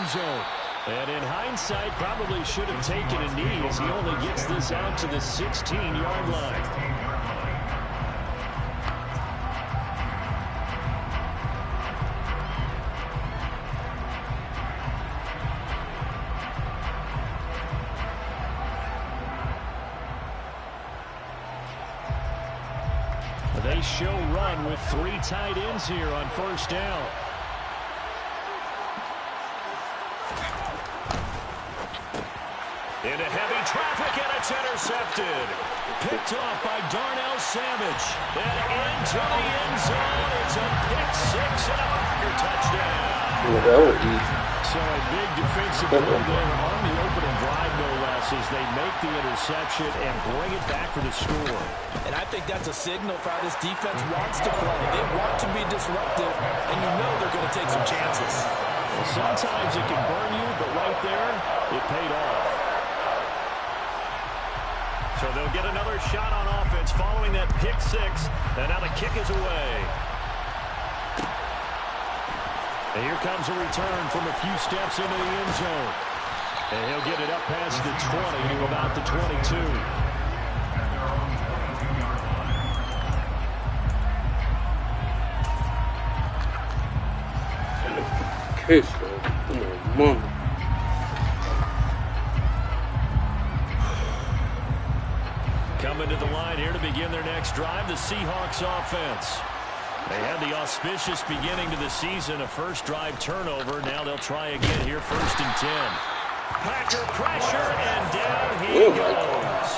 end zone. And in hindsight, probably should have taken a knee as he only gets this out to the 16-yard line. They show run with 3 tight ends here on first down. Into heavy traffic, and it's intercepted. Picked off by Darnell Savage. And into the end zone. It's a pick 6 and a Packer touchdown. So a big defensive play there on the opening drive, no less, as they make the interception and bring it back for the score. And I think that's a signal for how this defense wants to play. They want to be disruptive, and you know they're going to take some chances. Well, sometimes it can burn you, but right there, it paid off. So they'll get another shot on offense following that pick 6, and now the kick is away. And here comes a return from a few steps into the end zone. And he'll get it up past the 20 to about the 22. Coming to the line here to begin their next drive, the Seahawks offense. They had the auspicious beginning to the season, a first drive turnover. Now they'll try again here, 1st and 10. Packer pressure, and down he goes.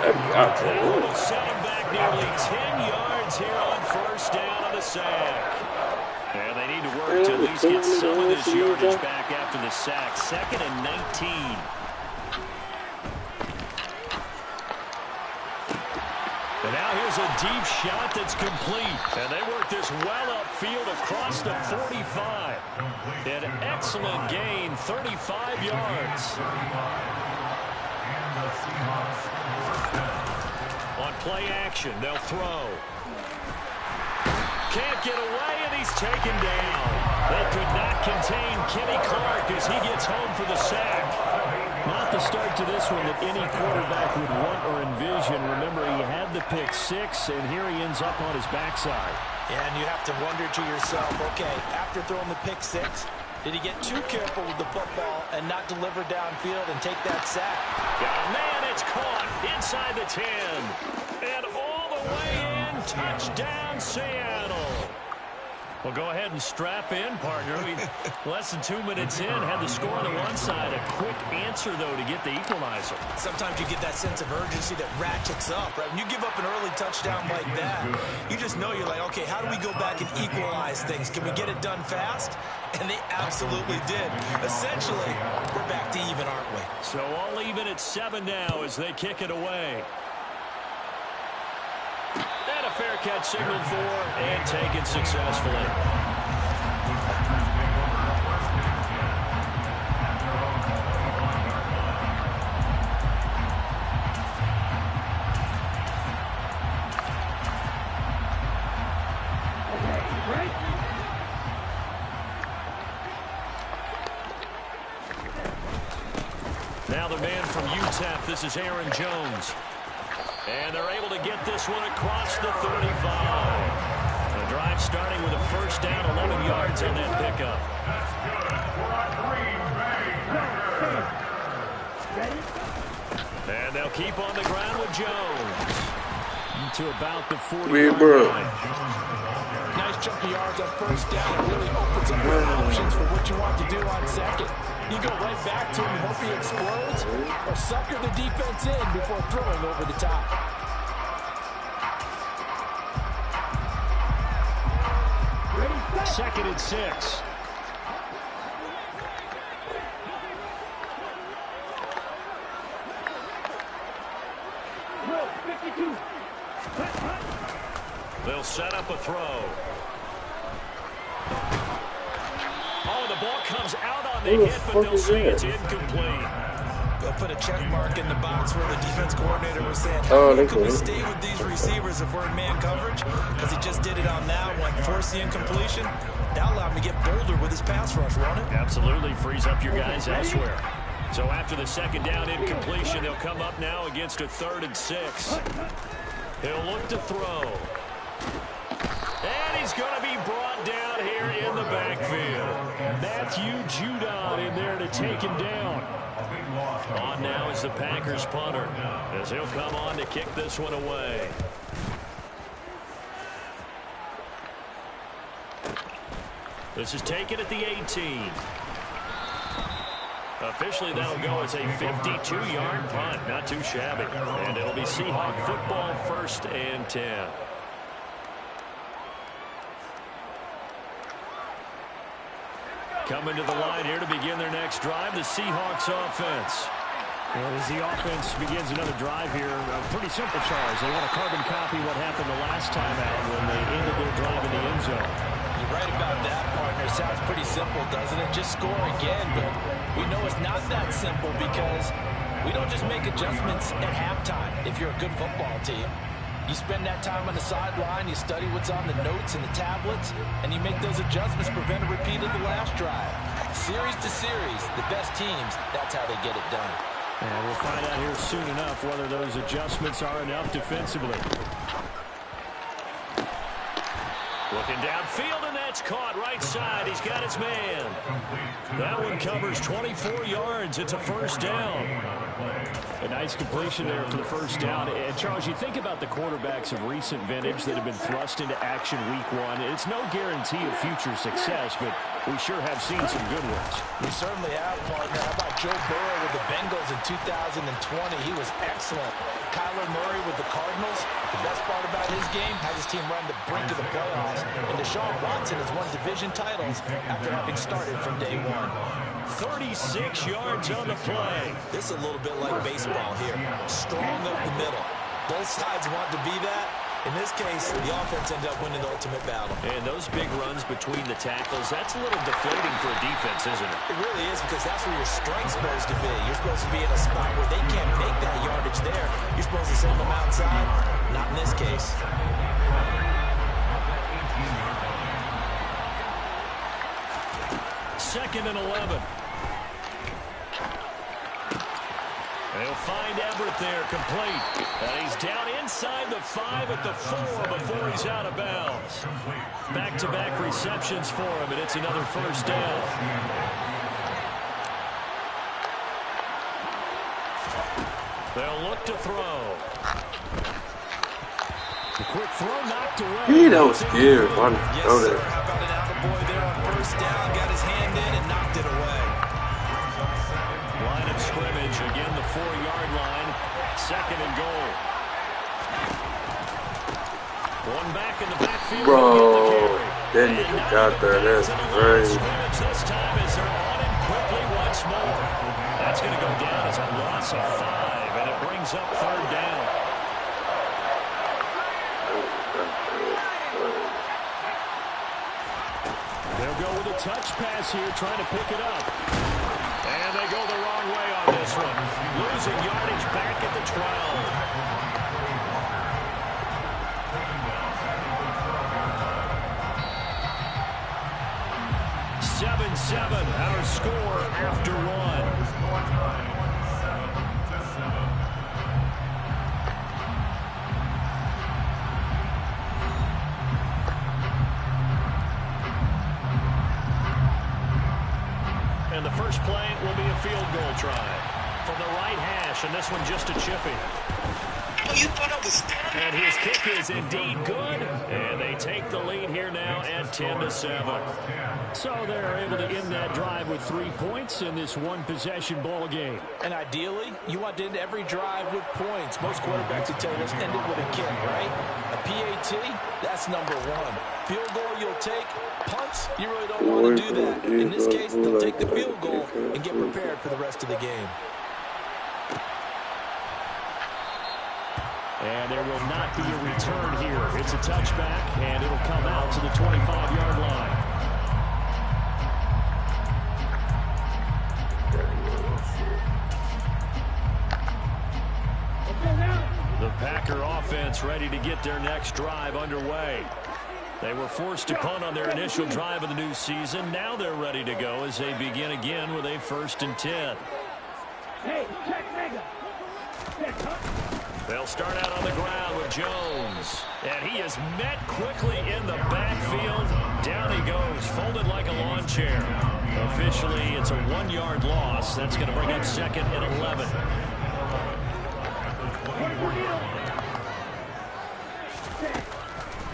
They will set him back nearly 10 yards here on first down on a sack. And they need to work to at least get some of this yardage back after the sack. 2nd and 19. And now here's a deep shot that's complete. And they work this well upfield across the 45. An excellent gain, 35 yards. On play action, they'll throw. Can't get away, and he's taken down. They could not contain Kenny Clark as he gets home for the sack. Not the start to this one that any quarterback would want or envision. Remember, he had the pick 6, and here he ends up on his backside. Yeah, and you have to wonder to yourself, okay, after throwing the pick 6, did he get too careful with the football and not deliver downfield and take that sack? Oh, man, it's caught inside the 10. And all the way in, touchdown Seattle. Well, go ahead and strap in, partner. Less than 2 minutes in, had the score on the one side. A quick answer, though, to get the equalizer. Sometimes you get that sense of urgency that ratchets up, right? When you give up an early touchdown like that, you just know you're like, okay, how do we go back and equalize things? Can we get it done fast? And they absolutely did. Essentially, we're back to even, aren't we? So all even at 7 now as they kick it away. And a fair catch signaled for and taken successfully. Now the man from UTEP, this is Aaron Jones. And they're able to get this one across the 35. The drive starting with a first down, 11 yards on that pickup. And they'll keep on the ground with Jones. To about the 40-yard line. Nice chunk of yards on first down. It really opens up your options for what you want to do on second. You go right back to him and hope he explodes, or sucker the defense in before throwing over the top. Second and 6. They'll set up a throw. Oh, the ball comes out on the hit, but they'll say it's incomplete. They'll put a check mark in the box where the defense coordinator was saying, how can we stay with these receivers if we're in man coverage? Because he just did it on that one. Force the incompletion. That'll allow him to get bolder with his pass rush, won't it? Absolutely. Frees up your guys elsewhere. So after the second down incompletion, they'll come up now against a 3rd and 6. He'll look to throw. And he's going to be brought down here in the backfield. Matthew Judon in there to take him down. On now is the Packers punter, as he'll come on to kick this one away. This is taken at the 18. Officially, that'll go as a 52-yard punt. Not too shabby. And it'll be Seahawk football, 1st and 10. Coming to the line here to begin their next drive, the Seahawks offense. And as the offense begins another drive here, pretty simple, Charles. They want to carbon copy what happened the last time out when they ended their drive in the end zone. You're right about that, partner. Sounds pretty simple, doesn't it? Just score again, but we know it's not that simple because we don't just make adjustments at halftime if you're a good football team. You spend that time on the sideline, you study what's on the notes and the tablets, and you make those adjustments to prevent a repeat of the last drive. Series to series, the best teams, that's how they get it done. And we'll find out here soon enough whether those adjustments are enough defensively. Looking downfield, and that's caught right side. He's got his man. That one covers 24 yards. It's a 1st down. A nice completion there for the 1st down. And, Charles, you think about the quarterbacks of recent vintage that have been thrust into action week 1. It's no guarantee of future success, but we sure have seen some good ones. We certainly have, partner. How about Joe Burrow with the Bengals in 2020? He was excellent. Kyler Murray with the Cardinals. The best part about his game has his team run the brink of the playoffs. And Deshaun Watson has won division titles after having started from day 1. 36 yards on the play. This is a little bit like baseball here. Strong up the middle. Both sides want to be that. In this case, the offense ended up winning the ultimate battle. And those big runs between the tackles, that's a little deflating for a defense, isn't it? It really is, because that's where your strength's supposed to be. You're supposed to be in a spot where they can't make that yardage there. You're supposed to send them outside. Not in this case. Second and 11. They'll find Everett there, complete. And he's down inside the 5 at the 4 before he's out of bounds. Back-to-back receptions for him, and it's another 1st down. They'll look to throw. The quick throw knocked away. Hey, that was good. Yes, sir. How about an attaboy there on 1st down? Got his hand in and knocked it away. Line of scrimmage, again the 4-yard line. 2nd and goal. One back in the backfield. Bro, didn't even got there. That's crazy. This time as they're on him quickly once more. That's going to go down as a loss of 5, and it brings up 3rd down. They'll go with a touch pass here, trying to pick it up. And they go the wrong way on this one. Losing yardage back at the 12. 7-7, our score after 1. And the first play will be a field goal try from the right hash, and this one just a chipping. And his kick is indeed good, and they take the lead here now at 10-7. So they're able to end that drive with 3 points in this one-possession ball game. And ideally, you want to end every drive with points. Most quarterbacks would tell you, let's end it with a kick, right? A PAT, that's number 1. Field goal you'll take. Punts, you really don't want to do that. In this case, they'll take the field goal and get prepared for the rest of the game. And there will not be a return here. It's a touchback, and it'll come out to the 25-yard line. Packer offense ready to get their next drive underway. They were forced to punt on their initial drive of the new season. Now they're ready to go as they begin again with a 1st and 10. They'll start out on the ground with Jones. And he is met quickly in the backfield. Down he goes, folded like a lawn chair. Officially, it's a 1-yard loss. That's going to bring up 2nd and 11.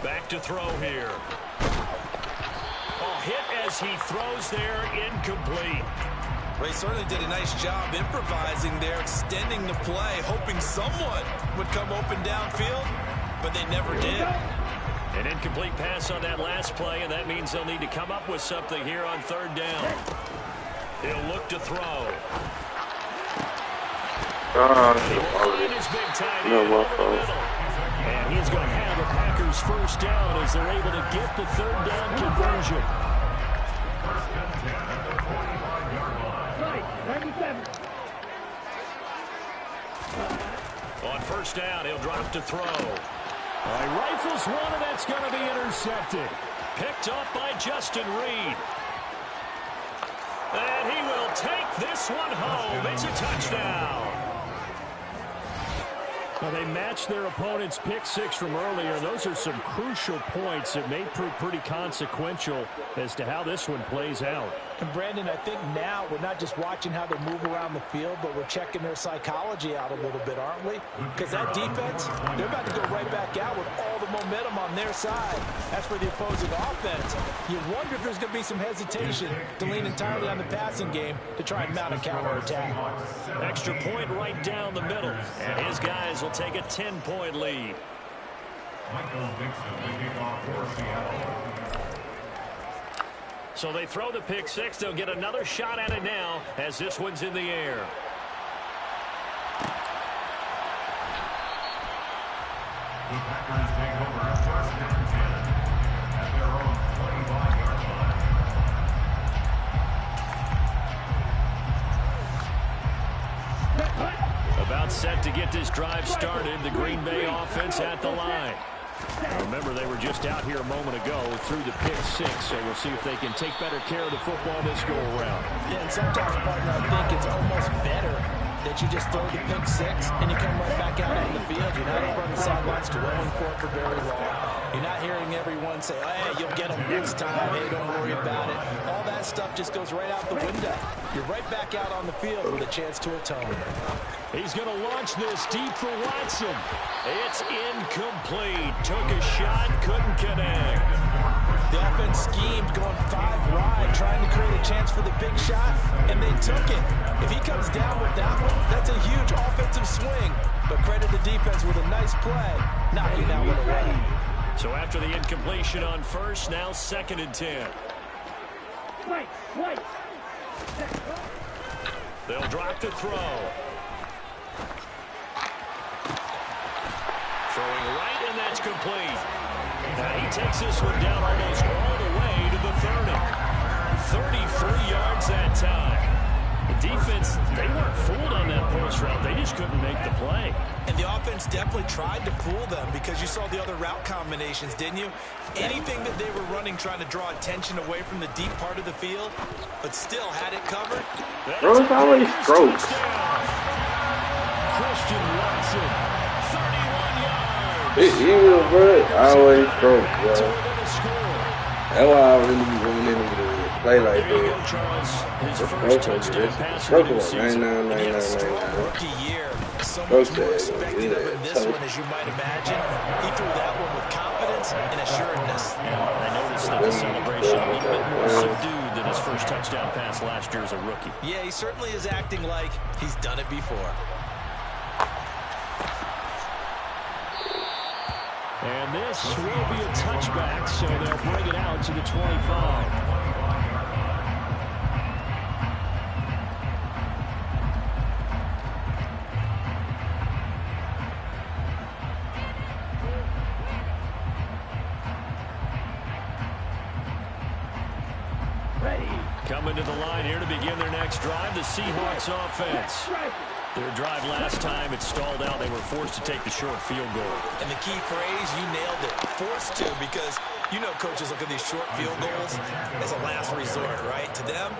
Back to throw here. Oh, hit as he throws there, incomplete. Well, he certainly did a nice job improvising there, extending the play, hoping someone would come open downfield, but they never did. An incomplete pass on that last play, and that means they'll need to come up with something here on 3rd down. He'll look to throw. His big tight end over the middle. And he's going to have a Packers 1st down as they're able to get the 3rd down conversion. On 1st down, he'll drop to throw. He rifles one, and that's going to be intercepted. Picked up by Justin Reed. And he will take this one home. It's a touchdown. Well, they matched their opponent's pick 6 from earlier. Those are some crucial points that may prove pretty consequential as to how this one plays out. And Brandon, I think now we're not just watching how they move around the field, but we're checking their psychology out a little bit, aren't we? Because that defense, they're about to go right back out with all the momentum on their side. As for the opposing offense, you wonder if there's going to be some hesitation to lean entirely on the passing game to try and mount a counterattack. Extra point right down the middle. And his guys will take a 10-point lead. So they throw the pick 6. They'll get another shot at it now as this one's in the air. The Packers take over at 1st and 10 at their own 25-yard line. About set to get this drive started. The Green Bay offense at the line. Now remember, they were just out here a moment ago through the pick 6, so we'll see if they can take better care of the football this go-around. Yeah, and sometimes, partner, I think it's almost better that you just throw the pick 6 and you come right back out on the field. You're not over on the sidelines dwelling for it for very long. You're not hearing everyone say, hey, you'll get them next time. Hey, don't worry about it. All that stuff just goes right out the window. You're right back out on the field with a chance to atone. He's going to launch this deep for Watson. It's incomplete. Took a shot, couldn't connect. The offense schemed going 5 wide, trying to create a chance for the big shot, and they took it. If he comes down with that one, that's a huge offensive swing. But credit the defense with a nice play, knocking that one away. So after the incompletion on 1st, now 2nd and 10. They'll drop to throw. Throwing right, and that's complete. Now he takes this one down almost all the way to the 30. 33 yards that time. The defense, they weren't fooled on that post route. They just couldn't make the play. And the offense definitely tried to fool them because you saw the other route combinations, didn't you? Anything that they were running trying to draw attention away from the deep part of the field, but still had it covered. Bro, it's always strokes. Christian Watson, 31 yards. It bro. Always strokes, bro. That's why I really be going in to play like that. His first touchdown pass of the season. Rookie year. So much more expected of him this one, as you might imagine. He threw that one with confidence and assuredness. I noticed that the celebration a little bit more subdued than his first touchdown pass last year as a rookie. Yeah, he certainly is acting like he's done it before. And this will be a touchback, so they'll bring it out to the 25. Coming to the line here to begin their next drive, the Seahawks offense. Their drive last time, it stalled out. They were forced to take the short field goal. And the key phrase, you nailed it, forced to, because you know coaches look at these short field goals as a last resort, right? To them,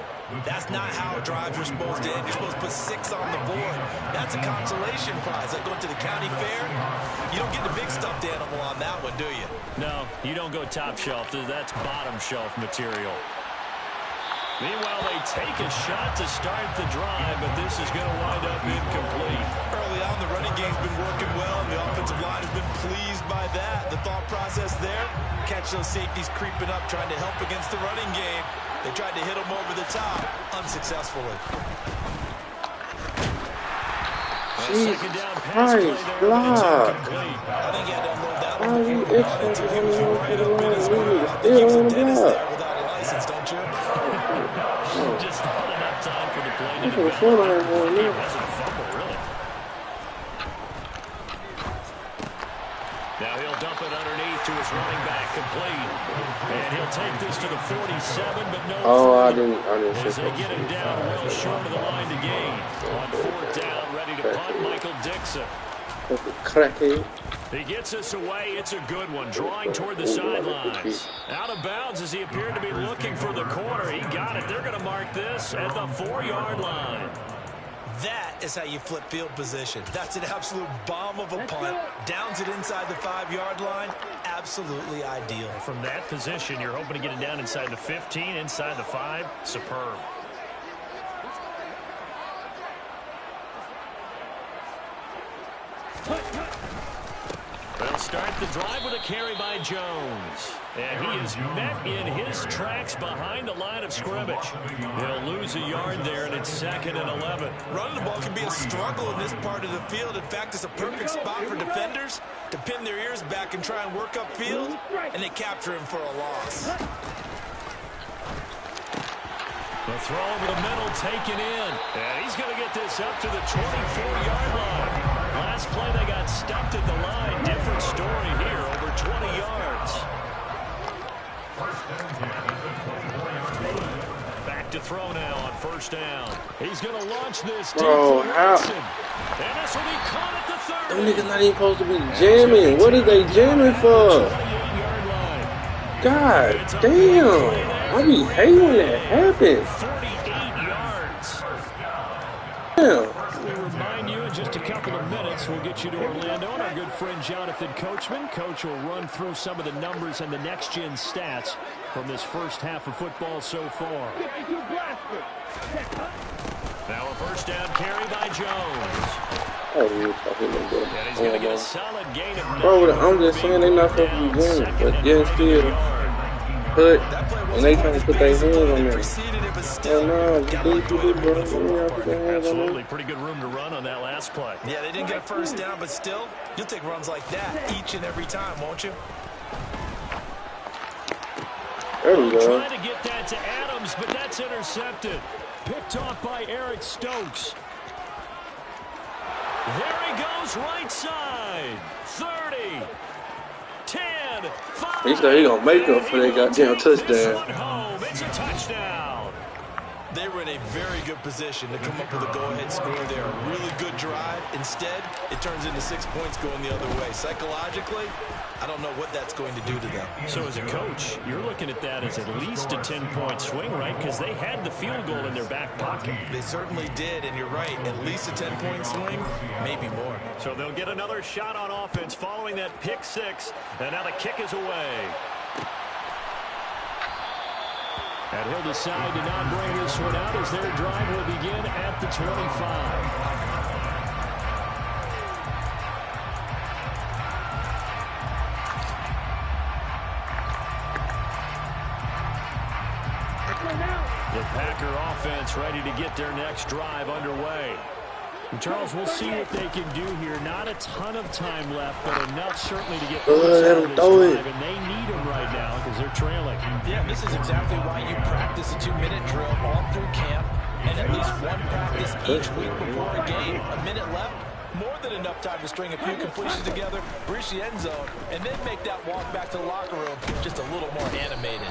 that's not how drives are supposed to end. You're supposed to put 6 on the board. That's a consolation prize. Like going to the county fair, you don't get the big stuffed animal on that one, do you? No, you don't go top shelf. That's bottom shelf material. Meanwhile, they take a shot to start the drive, but this is going to wind up incomplete. Early on, the running game's been working well, and the offensive line has been pleased by that. The thought process there, catch those safeties creeping up, trying to help against the running game. They tried to hit them over the top, unsuccessfully. Second down pass play there, but it's incomplete. I think you had to unload that one before you got it, too. He was right up in his groove. I think he was a dentist there without a license, don't you? Just not enough time for the play to develop. It wasn't a fumble, really. Now he'll dump it underneath to his running back, complete. And he'll take this to the 47, but no. I didn't as they get him down well short of the line to gain. On 4th down, ready to punt, Michael Dixon. Crackhead. He gets us away. It's a good one. Drawing toward the sidelines. Out of bounds as he appeared to be looking for the corner. He got it. They're going to mark this at the 4-yard line. That is how you flip field position. That's an absolute bomb of a punt. Downs it inside the 5-yard line. Absolutely ideal. From that position, you're hoping to get it down inside the 15, inside the 5. Superb. They'll start the drive with a carry by Jones. And he is met in his tracks behind the line of scrimmage. He'll lose a yard there, and it's 2nd and 11. Running the ball can be a struggle in this part of the field. In fact, it's a perfect spot for defenders to pin their ears back and try and work upfield, and they capture him for a loss. The throw over the middle, taken in. And he's going to get this up to the 24-yard line. Last play, they got stuffed at the line. Different story here, over 20 yards. Back to throw now on 1st down. He's going to launch this. Bro, how? And this will be caught at the 30. Them niggas not even supposed to be jamming. What are they jamming for? God damn. I be hating when that happens. 48 yards. Damn. We'll remind you in just a couple of minutes, we'll get you to Orlando, and our good friend Jonathan Coachman. Coach will run through some of the numbers and the next-gen stats from this first half of football so far. Now a 1st down carry by Jones. And he's going to get a solid gain of 9. Bro, I'm just saying they're not supposed to be jamming, but yet still. And they trying to put their hands on there. Oh no, absolutely, pretty good room to run on that last play. Yeah, they didn't get a 1st down, but still, you'll take runs like that each and every time, won't you? There we go. Trying to get that to Adams, but that's intercepted. Picked off by Eric Stokes. There he goes, right side. 30. 10, 5. He said he gonna make up for that goddamn touchdown. It's a touchdown. They were in a very good position to come up with a go-ahead score there. A really good drive. Instead, it turns into 6 points going the other way. Psychologically, I don't know what that's going to do to them. So as a coach, you're looking at that as at least a 10-point swing, right? Because they had the field goal in their back pocket. They certainly did, and you're right. At least a 10-point swing, maybe more. So they'll get another shot on offense following that pick 6, and now the kick is away. And he'll decide to not bring this one out as their drive will begin at the 25. The Packer offense ready to get their next drive underway. And Charles, we'll see what they can do here. Not a ton of time left, but enough certainly to get points out of this drive, and they need them right now because they're trailing. Yeah, this is exactly why you practice a 2-minute drill all through camp and at least one practice each week before a game. A minute left, more than enough time to string a few completions together, breach the end zone, and then make that walk back to the locker room just a little more animated.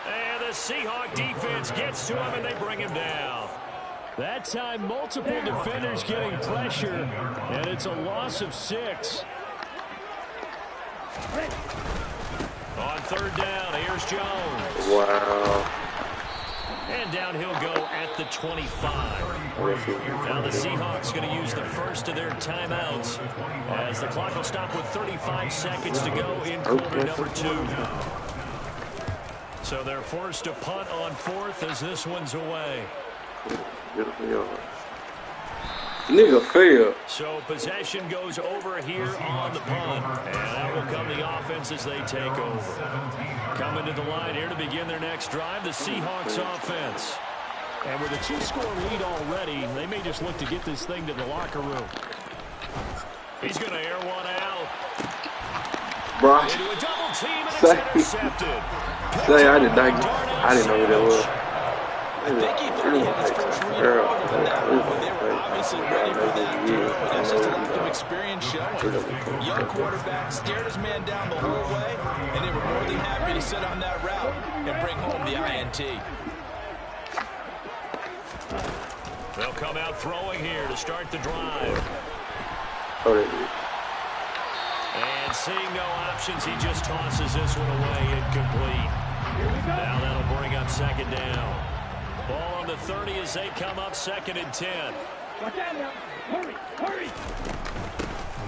And the Seahawk defense gets to him, and they bring him down. That time, multiple defenders getting pressure, and it's a loss of 6. On third down, here's Jones. Wow. And down he'll go at the 25. Now the Seahawks going to use the first of their timeouts as the clock will stop with 35 seconds to go in quarter number 2. So they're forced to punt on 4th as this one's away. Nigga failed. So possession goes over here on the punt. And that will come the offense as they take over. Coming to the line here to begin their next drive, the Seahawks offense. And with a 2-score lead already, they may just look to get this thing to the locker room. He's going to air one out. Bro, Into a double team, and it's intercepted. say I didn't know who that was. I think he thought he had his first read earlier than that one, but they were obviously ready for that deep throw. That's just a little bit of experience showing. Young quarterback stared his man down the whole way, and they were more than happy to sit on that route and bring home the INT. They'll come out throwing here to start the drive. And seeing no options, he just tosses this one away incomplete. Now that'll bring up second down. Ball on the 30 as they come up 2nd and 10. Hurry.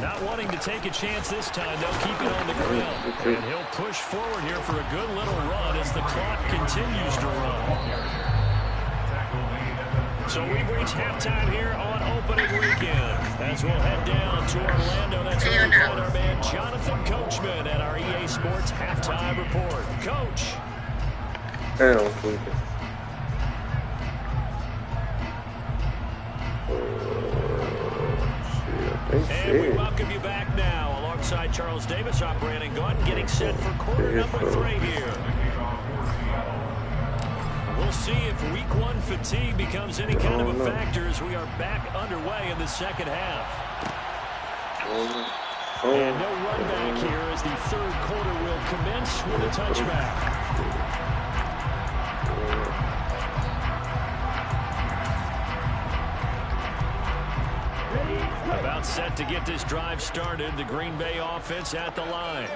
Not wanting to take a chance this time, they'll keep it on the ground. And he'll push forward here for a good little run as the clock continues to run. So we've reached halftime here on opening weekend. As we'll head down to Orlando, that's where we find our man Jonathan Coachman at our EA Sports Halftime Report. Coach. And we welcome you back now alongside Charles Davis. I'm Brandon Gaunt getting set for quarter number 3 here. We'll see if week 1 fatigue becomes any kind of a factor as we are back underway in the second half. And no run back here as the 3rd quarter will commence with a touchback. About set to get this drive started. The Green Bay offense at the line.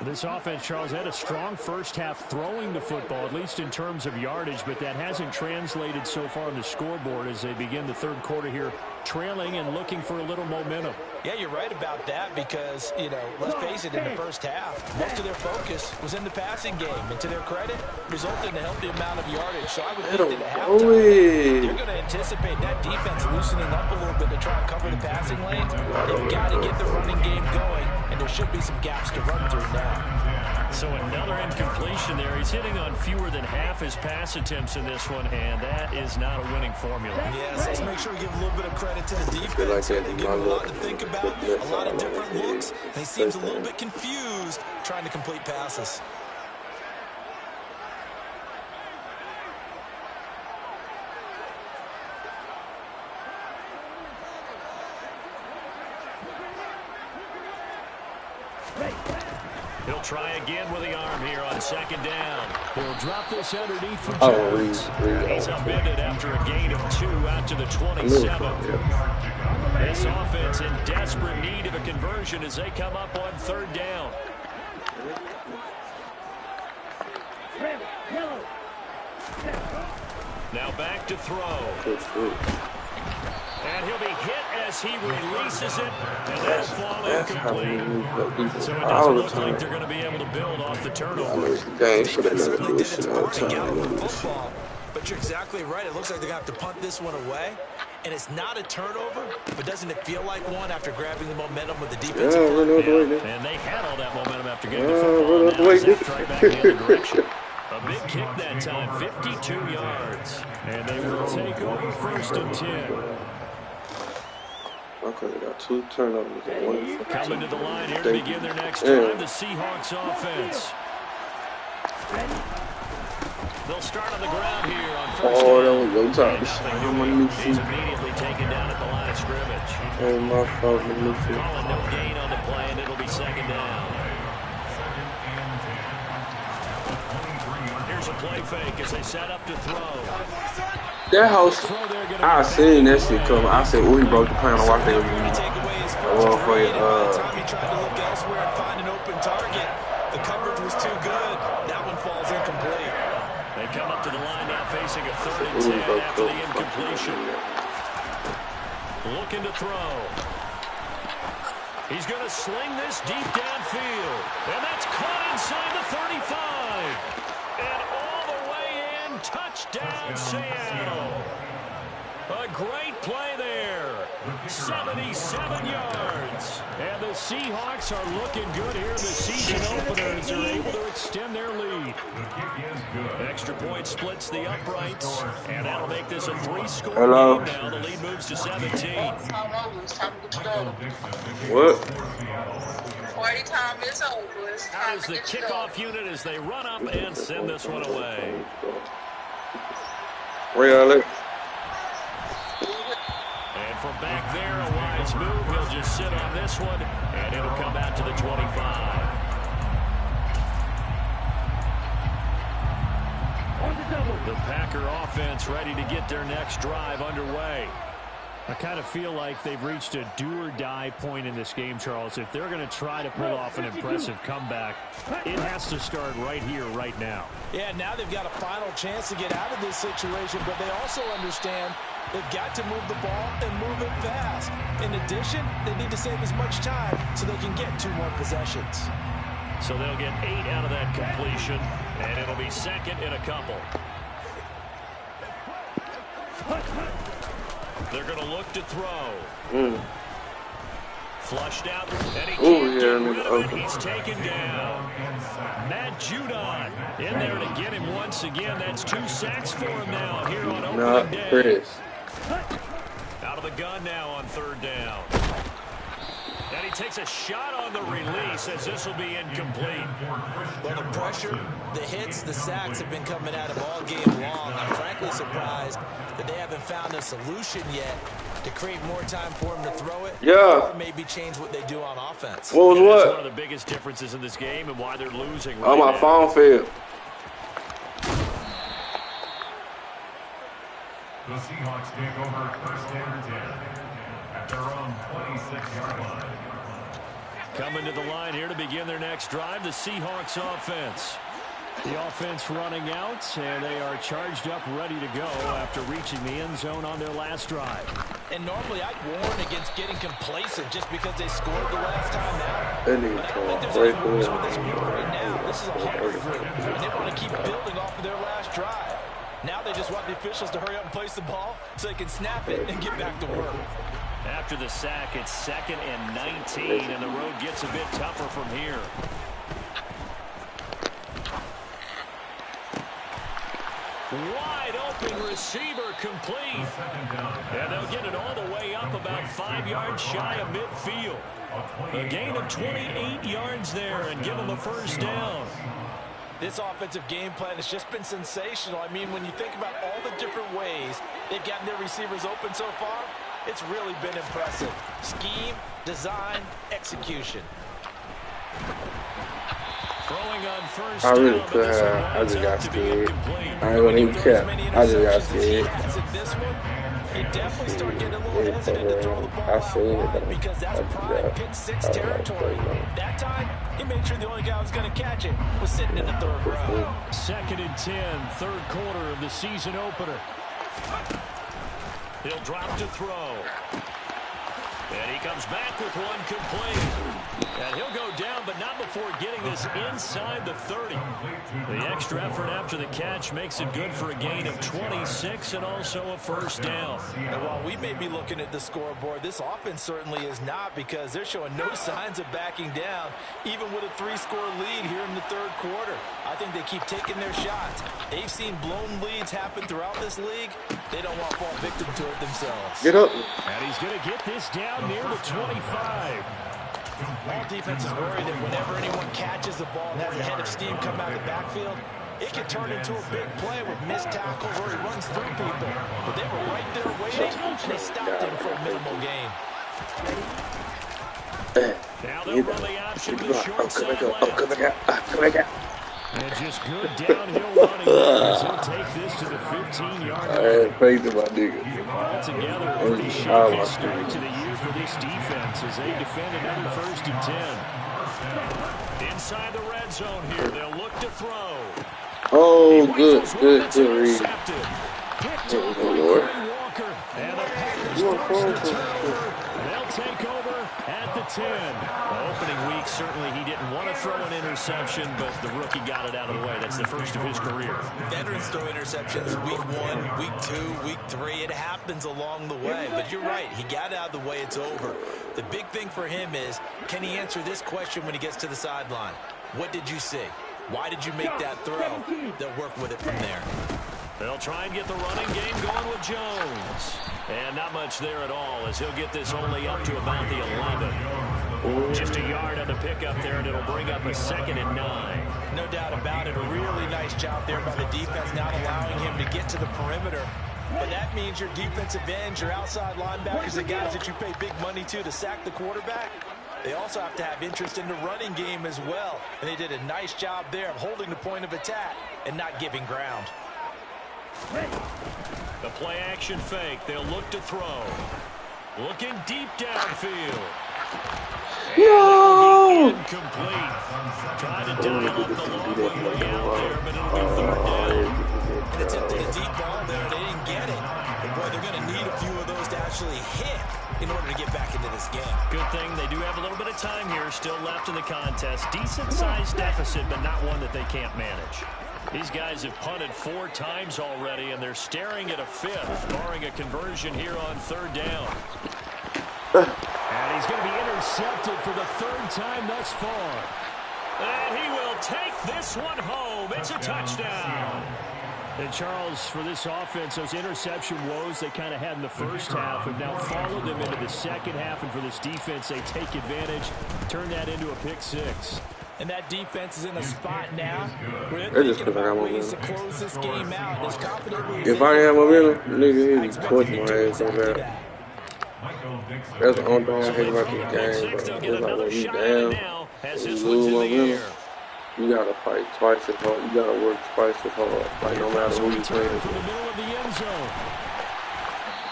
This offense, Charles, had a strong first half throwing the football, at least in terms of yardage, but that hasn't translated so far on the scoreboard as they begin the 3rd quarter here, trailing and looking for a little momentum. Yeah, you're right about that because, you know, let's face it, in the first half, most of their focus was in the passing game. And to their credit, resulted in a healthy amount of yardage. So I would think that at halftime, you're going to anticipate that defense loosening up a little bit to try and cover the passing lanes. They've got to get the running game going, and there should be some gaps to run through now. So another incompletion there. He's hitting on fewer than half his pass attempts in this one, and that is not a winning formula. Yes, let's make sure we give a little bit of credit to the defense. They give him a lot to think about, a lot of different looks, and he seems a little bit confused trying to complete passes. He'll try again with the arm here on 2nd down. He'll drop this underneath for Jones. He's upended after a gain of 2 out to the 27. This offense in desperate need of a conversion as they come up on 3rd down. Now back to throw. And he'll be hit as he releases it, and that'll fall incomplete. So it doesn't look like they're going to be able to build off the turnover. Defensively did its part to get the football, but you're exactly right. It looks like they're going to have to punt this one away, and it's not a turnover, but doesn't it feel like one after grabbing the momentum with the defense? And they had all that momentum after getting the football. Now it's right back in the other direction. A big kick that time, 52 yards. And they will take over 1st and 10. Okay, they got 2 turnovers. Coming to the line here to begin their next drive, the Seahawks offense. They'll start on the ground here on 1st down. He's immediately taken down at the line of scrimmage. Oh, my fault. Calling no gain on the play, and it'll be 2nd down. Here's a play fake as they set up to throw. That house, I seen that shit coming. I said, "Ooh, he broke the plan." I watched that Three to take away his first degree, and by the time he tried to look elsewhere and find an open target, the coverage was too good. That one falls incomplete. They come up to the line now facing a 3rd and 10 after the incompletion. Looking to throw. He's going to sling this deep downfield. And that's caught inside the 35. And all the way in, touchdown Seattle. A great play there. 77 yards. And the Seahawks are looking good here in the season opener as they're able to extend their lead. Extra point splits the uprights, and that'll make this a 3-score game now. The lead moves to 17. What? 40 time is over. It's That time is to the get kickoff unit as they run up and send this one away. Bruh Llc. And from back there, a wise move. He'll just sit on this one, and it'll come out to the 25. The Packer offense ready to get their next drive underway. I kind of feel like they've reached a do-or-die point in this game, Charles. If they're going to try to pull off an impressive comeback, it has to start right here, right now. Yeah, now they've got a final chance to get out of this situation, but they also understand they've got to move the ball and move it fast. In addition, they need to save as much time so they can get 2 more possessions. So they'll get 8 out of that completion, and it'll be 2nd and a couple. They're going to look to throw. Flushed out, and he can't get rid of it. He's taken down. Matt Judon in there to get him once again. That's 2 sacks for him now here on opening day. Chris. Out of the gun now on 3rd down. And he takes a shot on the release as this will be incomplete. Well, the pressure, the hits, the sacks have been coming at him all game long. I'm frankly surprised that they haven't found a solution yet to create more time for him to throw it. Yeah. Or maybe change what they do on offense. What was That's what? one of the biggest differences in this game and why they're losing right Oh, my now. phone failed. The Seahawks take over 1st and 10 at their own 26-yard line. Coming to the line here to begin their next drive, the Seahawks offense. The offense running out, and they are charged up, ready to go after reaching the end zone on their last drive. And normally I'd warn against getting complacent just because they scored the last time out. That nigga But I come don't think there's right anything wrong there. with this group right now. This is a hungry group, and they want to keep building off of their last drive. Now they just want the officials to hurry up and place the ball so they can snap it and get back to work. After the sack, it's 2nd and 19, and the road gets a bit tougher from here. Wide open receiver complete. And they'll get it all the way up about 5 yards shy of midfield. A gain of 28 yards there and give them a 1st down. This offensive game plan has just been sensational. I mean, when you think about all the different ways they've gotten their receivers open so far, it's really been impressive. Scheme, design, execution. Throwing on 1st I really down, could but this one have. I winds just got up to be scared. incomplete. I ain't gonna even care. I just got scared. This one, you definitely start getting a little hesitant to throw the ball out wide because that's prime pick 6 territory. That time, he made sure the only guy who was going to catch it was sitting in the 3rd row. 2nd and 10, 3rd quarter of the season opener. He'll drop to throw. And he comes back with one complete. And he'll go down, but not before getting this inside the 30. The extra effort after the catch makes it good for a gain of 26 and also a 1st down. And while we may be looking at the scoreboard, this offense certainly is not, because they're showing no signs of backing down, even with a 3-score lead here in the 3rd quarter. I think they keep taking their shots. They've seen blown leads happen throughout this league. They don't want to fall victim to it themselves. Get up. And he's going to get this down near the 25. All defenses worry that whenever anyone catches the ball and has a head of steam come out of the backfield, it can turn into a big play with missed tackles or he runs through people. But they were right there waiting, and they stopped him for a minimal gain. Now they'll run the option to the short side. Come back out. And just good downhill running. He'll take this to the 15-yard line. I had faith in my nigga. Altogether, a pretty shaky start to the year for this defense as they defend another 1st and 10. Inside the red zone here, they'll look to throw. Oh, good read. Picked Oh, up Lord. Walker. And the Packers force the turnover. They'll take over at the 10. Well, opening week, certainly he didn't want to throw an interception, but the rookie got it out of the way. That's the first of his career. Veterans throw interceptions week 1, week 2, week 3. It happens along the way. But you're right. He got it out of the way. It's over. The big thing for him is, can he answer this question when he gets to the sideline? What did you see? Why did you make that throw? They'll work with it from there. They'll try and get the running game going with Jones. And not much there at all as he'll get this only up to about the 11. Just a yard on the pickup there, and it'll bring up a 2nd and 9. No doubt about it. A really nice job there by the defense, not allowing him to get to the perimeter. But that means your defensive ends, your outside linebackers, the guys that you pay big money to sack the quarterback, they also have to have interest in the running game as well. And they did a nice job there of holding the point of attack and not giving ground. The play action fake. They'll look to throw. Looking deep downfield. No! Incomplete. Trying to dial up the long one way out there, but it'll be 3rd down. And it's into the deep ball there. They didn't get it. But boy, they're going to need a few of those to actually hit in order to get back into this game. Good thing they do have a little bit of time here still left in the contest. Decent-sized deficit, but not one that they can't manage. These guys have punted 4 times already, and they're staring at a 5th, barring a conversion here on 3rd down. And he's going to be intercepted for the 3rd time thus far. And he will take this one home. It's a touchdown. And Charles, for this offense, those interception woes they kind of had in the first half have now followed them into the second half. And for this defense, they take advantage, turn that into a pick 6. And that defense is in a spot now where They're they're just thinking because I about got ways to momentum. close this game out. As confidently as If they I had can. momentum, nigga, I he'd expect torch them my to do ass on exactly that. that. That's the only thing I hate about this game, They'll bro. get It's like another when you shot at it down, now as when you this lose one's in the momentum, air. you gotta fight twice as hard. You gotta work twice as hard. Like no matter who you playing. From the middle of the end zone.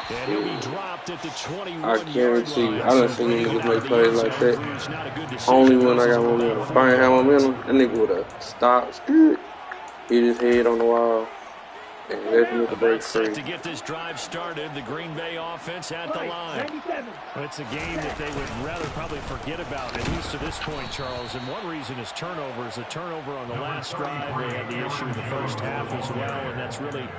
And he'll be dropped at the 21-yard I guarantee you, I done seen line. niggas make plays like that. Only when I got momentum. If I ain't have momentum, that nigga would've stopped, hit his head on the wall, and let me the break Set free. to get this drive started. The Green Bay offense at the line. It's a game that they would rather probably forget about, at least to this point, Charles. And one reason is turnovers. A turnover on the last drive. They had the issue in the first half as well, and that's really,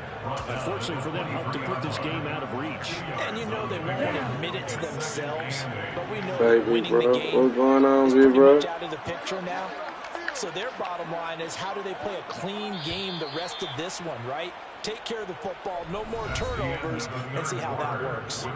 unfortunately for them, helped to put this game out of reach. And you know they won't admit it to themselves, but we know that Baby, winning bro, the game what's going on, is big pretty bro? much out of the picture now. So their bottom line is, how do they play a clean game the rest of this one, right? Take care of the football, no more turnovers, and see how that works.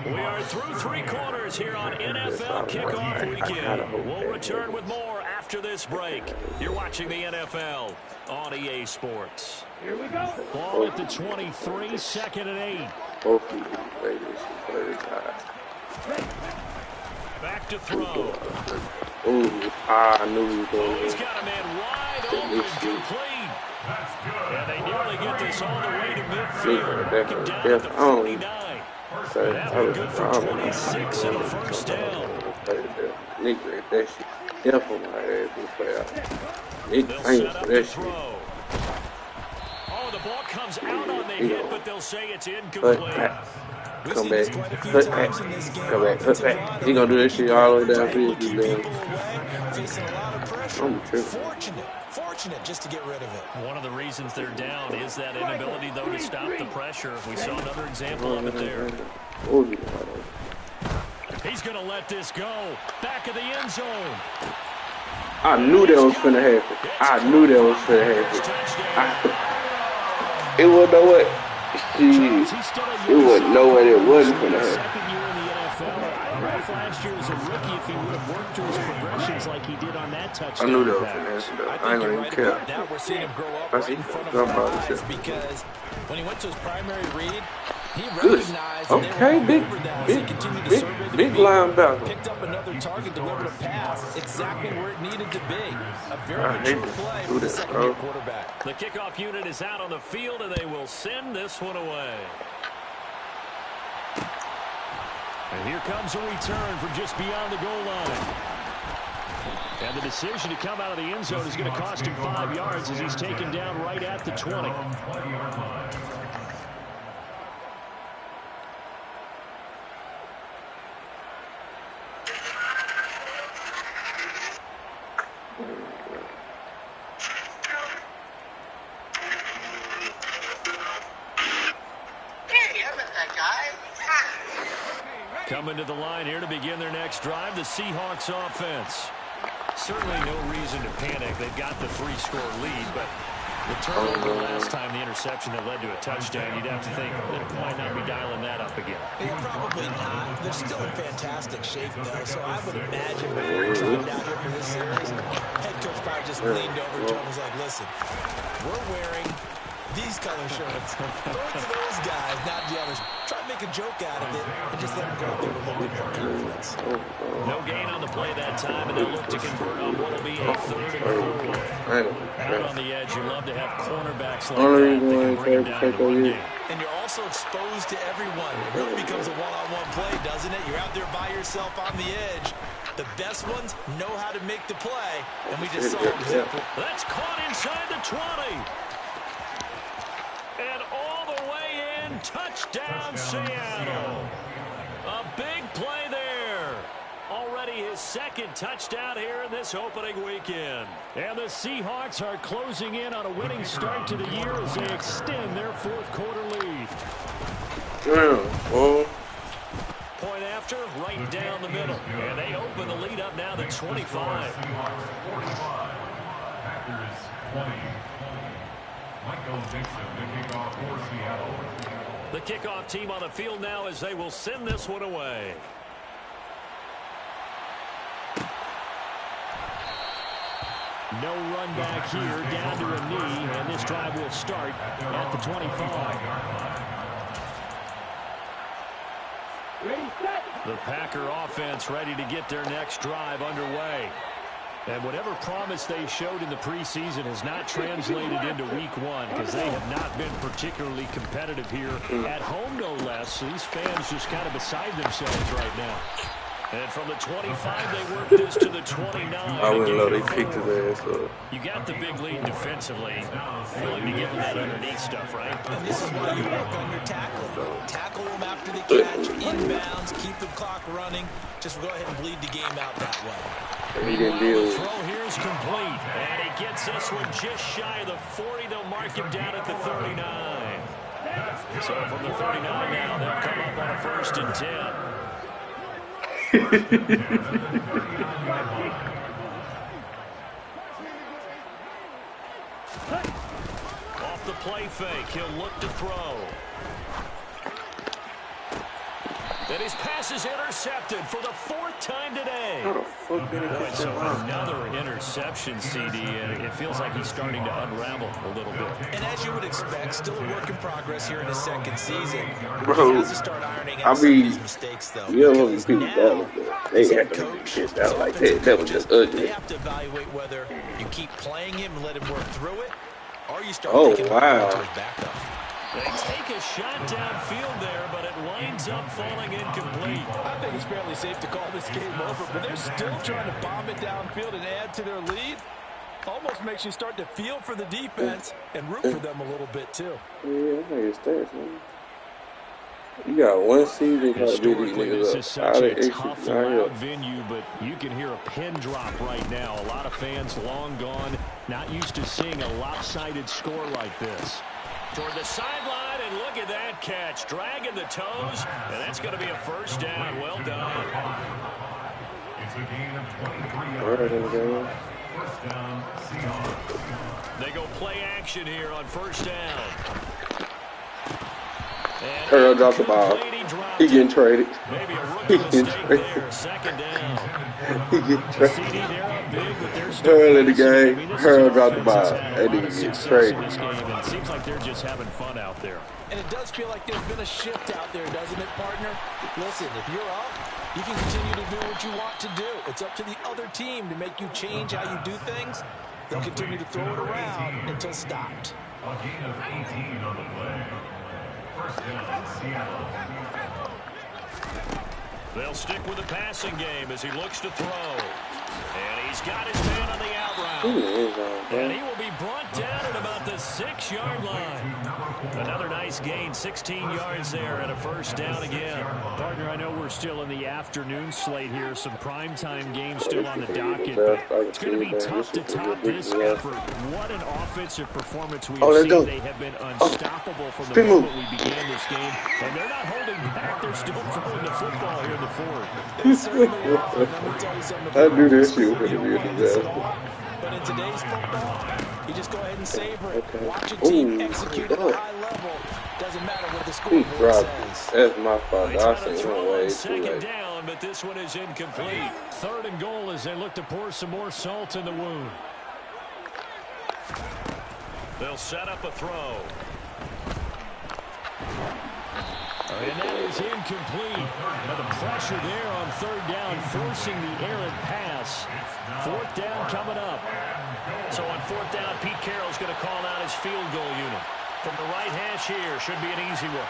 We are through 3 quarters here on NFL Kickoff Weekend. We'll return with more after this break. You're watching the NFL on EA Sports. Here we go. Ball at the 23, 2nd and 8. Both of these ladies very tired. Back to throw. Ooh, I knew he was going He's to got a man wide open, complete. And they nearly get this all the way to midfield. Break it down at the 49. That one good for 26 and a first down. Nigga, that shit. Definitely my ass will play out. Nigga, They'll thank set for up that the shit. throw. Oh, the ball comes out on the hit, but they'll say it's Cut incomplete. back. We've Come seen back. this quite a few Cut times back. in this game. Come back. Cut Offensive back. line, He gonna do this shit all the way down able field. to keep This people away, facing a lot of pressure. I'm tripping. Fortunate just to get rid of it. One of the reasons they're down is that inability, though, to stop the pressure. We saw another example of it there. He's going to let this go. Back of the end zone. I knew that was finna happen. I knew that was finna happen. It was no way. It was no way it wasn't finna happen. Second year in the NFL. I don't know if last year was a rookie if he would have worked through his progressions like he did on that touchdown. I knew that was finna happen, though. I ain't gonna even care. Now we're seeing him grow up I right see in front of jump our out of eyes shit. because when he went to his primary read, He Good. recognized Okay, big linebacker. picked up another target, delivered a pass exactly where it needed to be. A very I hate mature to play do for the this, second-year bro. quarterback. The kickoff unit is out on the field, and they will send this one away. And here comes a return from just beyond the goal line. And the decision to come out of the end zone is going to cost him 5 yards as he's taken down right at the 20. Coming to the line here to begin their next drive, the Seahawks offense. Certainly no reason to panic. They've got the 3-score lead, but the turnover last time, the interception that led to a touchdown, you'd have to think that might not be dialing that up again. Probably not. They're still in fantastic shape, though, so I would imagine before he tried out here for this series, head coach probably just leaned over to him and was like, listen, we're wearing these color shirts. Throw it to those guys, not the others. Try to make a joke out of it and just let them go out there with a little bit more confidence. No gain on the play that time, and they'll look to convert on what will be a 3rd and 4. Out on the edge, you love to have cornerbacks like that can bring them down in the run game. And you're also exposed to everyone. It really becomes a one-on-one play, doesn't it? You're out there by yourself on the edge. The best ones know how to make the play, and we just saw an example. That's caught inside the 20. And all the way in, touchdown Seattle. A big play there. Already his 2nd touchdown here in this opening weekend. And the Seahawks are closing in on a winning start to the year as they extend their 4th quarter lead. Point after, right down the middle. And they open the lead up now to 25. Packers 20. Michael Dixon, the kickoff for Seattle. The kickoff team on the field now as they will send this one away. No run back here, down to a knee, and this drive will start at the 25. The Packer offense ready to get their next drive underway. And whatever promise they showed in the preseason has not translated into week 1 because they have not been particularly competitive here at home, no less. So these fans just kind of beside themselves right now. And from the 25, they work this to the 29. I wouldn't know they picked his ass up. You got the big lead defensively. Willing to give them that underneath stuff, right? And this is why you work on your tackling. Tackle them after the catch, inbounds, keep the clock running. Just go ahead and bleed the game out that way. He didn't deal The with it. throw here is complete. And he gets this one just shy of the 40. They'll mark him down at the 39. So from the 39 now, they'll come up on a 1st and 10. Off the play fake, he'll look to throw. And his pass is intercepted for the 4th time today. How the fuck did it Boy, get so that off? another interception, CD, and it feels like he's starting to unravel a little bit. And as you would expect, still a work in progress here in his 2nd season. Bro, He has to start ironing out some of these mistakes, though. you don't because people now, that was good. They had to make shit out like that. That was just ugly. They have to evaluate whether you keep playing him and let him work through it, or you start taking him wow. to his backup. They take a shot downfield there, but it winds up falling incomplete. I think it's fairly safe to call this game over, but they're still trying to bomb it downfield and add to their lead. Almost makes you start to feel for the defense and root for them a little bit, too. Yeah, I think it's stats, man. You got 1 season, got to do these Historically, this is niggas such up. a tough, loud venue, but you can hear a pin drop right now. A lot of fans long gone, not used to seeing a lopsided score like this. Toward the sideline, and look at that catch. Dragging the toes, and that's going to be a 1st down. Well done. It's a gain of 23 Alright, yards. then, 1st down, Seahawks. They go play action here on 1st down. Earl dropped the ball. He dropped He getting traded. Maybe a He rookie getting mistake traded. there. Second down. He getting CD, traded. they're up big, but they're still Early in the close. I game, mean, this is an Harold dropped the offense that's ball, had a and lot he of get success in traded. this game, and it seems like they're just having fun out there. And it does feel like there's been a shift out there, doesn't it, partner? Listen, if you're up, you can continue to do what you want to do. It's up to the other team to make you change how you do things. They'll continue to throw it around until stopped. A gain of 18 on the play. First down, Seattle. They'll stick with the passing game as he looks to throw. And he's got his man on the out route. And he will be brought down at about the 6-yard line. Another nice gain, 16 yards there and a first down again. Partner, I know we're still in the afternoon slate here. Some primetime games still on the docket. But it's going to be tough to top this effort. What an offensive performance we've seen. They have been unstoppable from the moment we began this game. And they're not holding back. They're still throwing the football here in the fourth. I knew this shit was going to be a disaster. But in today's football, you just go ahead and savor it. Watch a team execute at a high level. Doesn't matter what the scoreboard says. That's my fault. They I try to said throw one way on too second late. down, but this one is incomplete. 3rd and goal as they look to pour some more salt in the wound. They'll set up a throw. And that is incomplete. Now the pressure there on 3rd down, forcing the errant pass. 4th down coming up. So on 4th down, Pete Carroll's going to call out his field goal unit. From the right hash here, should be an easy one.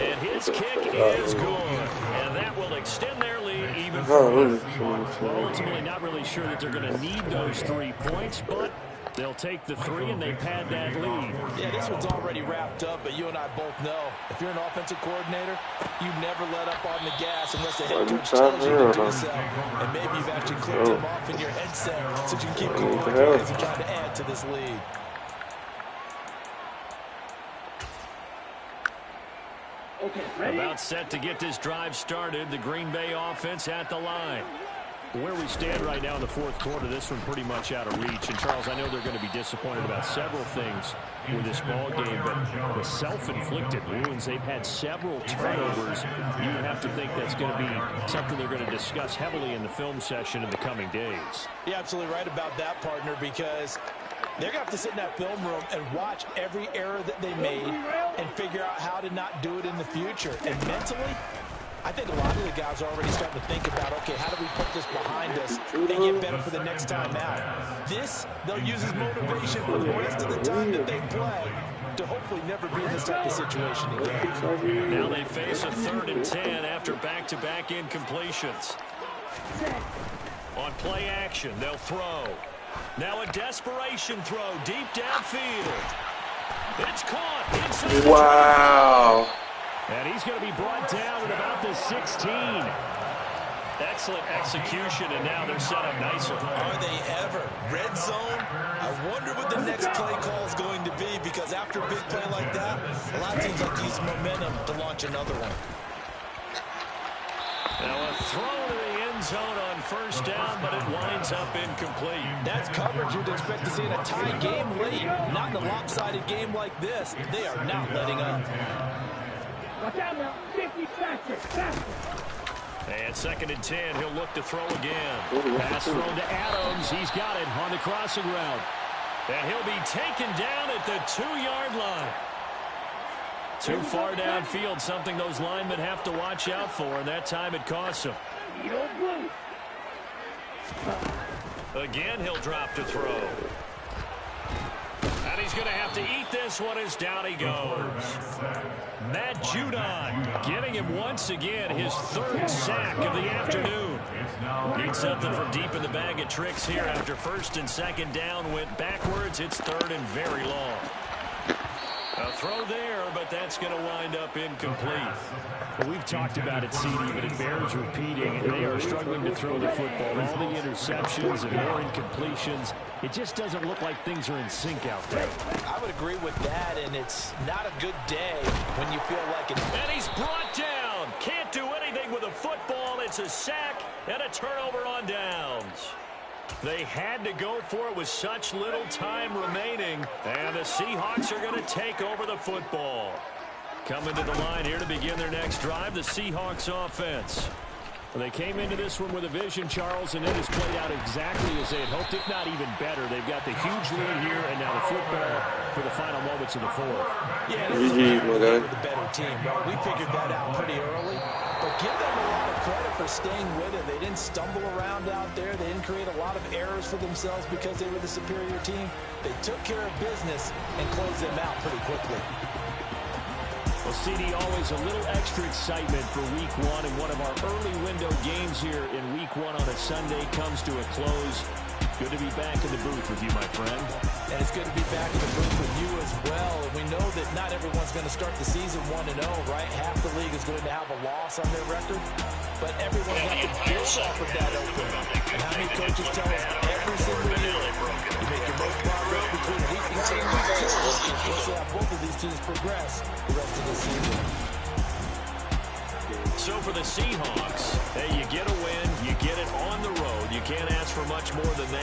And his kick is good. And that will extend their lead even further. Well, ultimately, not really sure that they're going to need those 3 points, but they'll take the 3 and they pad that lead. Yeah, this one's already wrapped up, but you and I both know if you're an offensive coordinator, you never let up on the gas unless the head coach tells you to do so. And maybe you've actually clicked him off in your headset so you can keep going as you try to add to this lead. About set to get this drive started. The Green Bay offense at the line. Where we stand right now in the fourth quarter, this one pretty much out of reach. And, Charles, I know they're going to be disappointed about several things with this ball game, but the self-inflicted wounds, they've had several turnovers. You would have to think that's going to be something they're going to discuss heavily in the film session in the coming days. You're absolutely right about that, partner, because they're going to have to sit in that film room and watch every error that they made and figure out how to not do it in the future. And mentally, I think a lot of the guys are already starting to think about, okay, how do we put this behind us and get better for the next time out? This, they'll use as motivation for the rest of the time that they play to hopefully never be in this type of situation again. Now they face a 3rd and 10 after back-to-back incompletions. On play action, they'll throw. Now a desperation throw deep downfield. It's caught inside. Wow. And he's going to be brought down at about the 16. Excellent execution, and now they're set up nicer. Are they ever? Red zone? I wonder what the next play call is going to be, because after a big play like that, a lot of teams like to use momentum to launch another one. Now a throw to the end zone on 1st down, but it winds up incomplete. That's coverage you'd expect to see in a tie game late. Not in a lopsided game like this. They are not letting up. Watch out now. 50 faster. And 2nd and 10, he'll look to throw again. Pass thrown to Adams. He's got it on the crossing route. And he'll be taken down at the 2-yard line. Too far downfield, something those linemen have to watch out for, and that time it costs him. Again, he'll drop to throw. And he's going to have to eat this one as down he goes. Matt Judon getting him once again his 3rd sack of the afternoon. Needs something from deep in the bag of tricks here after 1st and 2nd down went backwards. It's 3rd and very long. A throw there, but that's going to wind up incomplete. Well, we've talked about it, CD, but it bears repeating. They are struggling to throw the football. All the interceptions and more incompletions. It just doesn't look like things are in sync out there. I would agree with that, and it's not a good day when you feel like it. And he's brought down. Can't do anything with a football. It's a sack and a turnover on downs. They had to go for it with such little time remaining. And the Seahawks are going to take over the football. Coming to the line here to begin their next drive, the Seahawks offense. Well, they came into this one with a vision, Charles, and it has played out exactly as they had hoped, if not even better. They've got the huge lead here, and now the football for the final moments of the fourth. Yeah, they were the better team. Well, we figured that out pretty early, but give them a lot of credit for staying with it. They didn't stumble around out there. They didn't create a lot of errors for themselves because they were the superior team. They took care of business and closed them out pretty quickly. Well, CD, always a little extra excitement for Week 1, and one of our early window games here in Week 1 on a Sunday comes to a close. Good to be back in the booth with you, my friend. And it's good to be back in the booth with you as well. And we know that not everyone's going to start the season 1-0, right? Half the league is going to have a loss on their record. But everyone's got to build off of that opener. And how many coaches tell us every single year, you make your most progress between week 1 and week 2. We'll see how both of these teams progress the rest of the season. So for the Seahawks, hey, you get a win, you get it on the road. You can't ask for much more than that.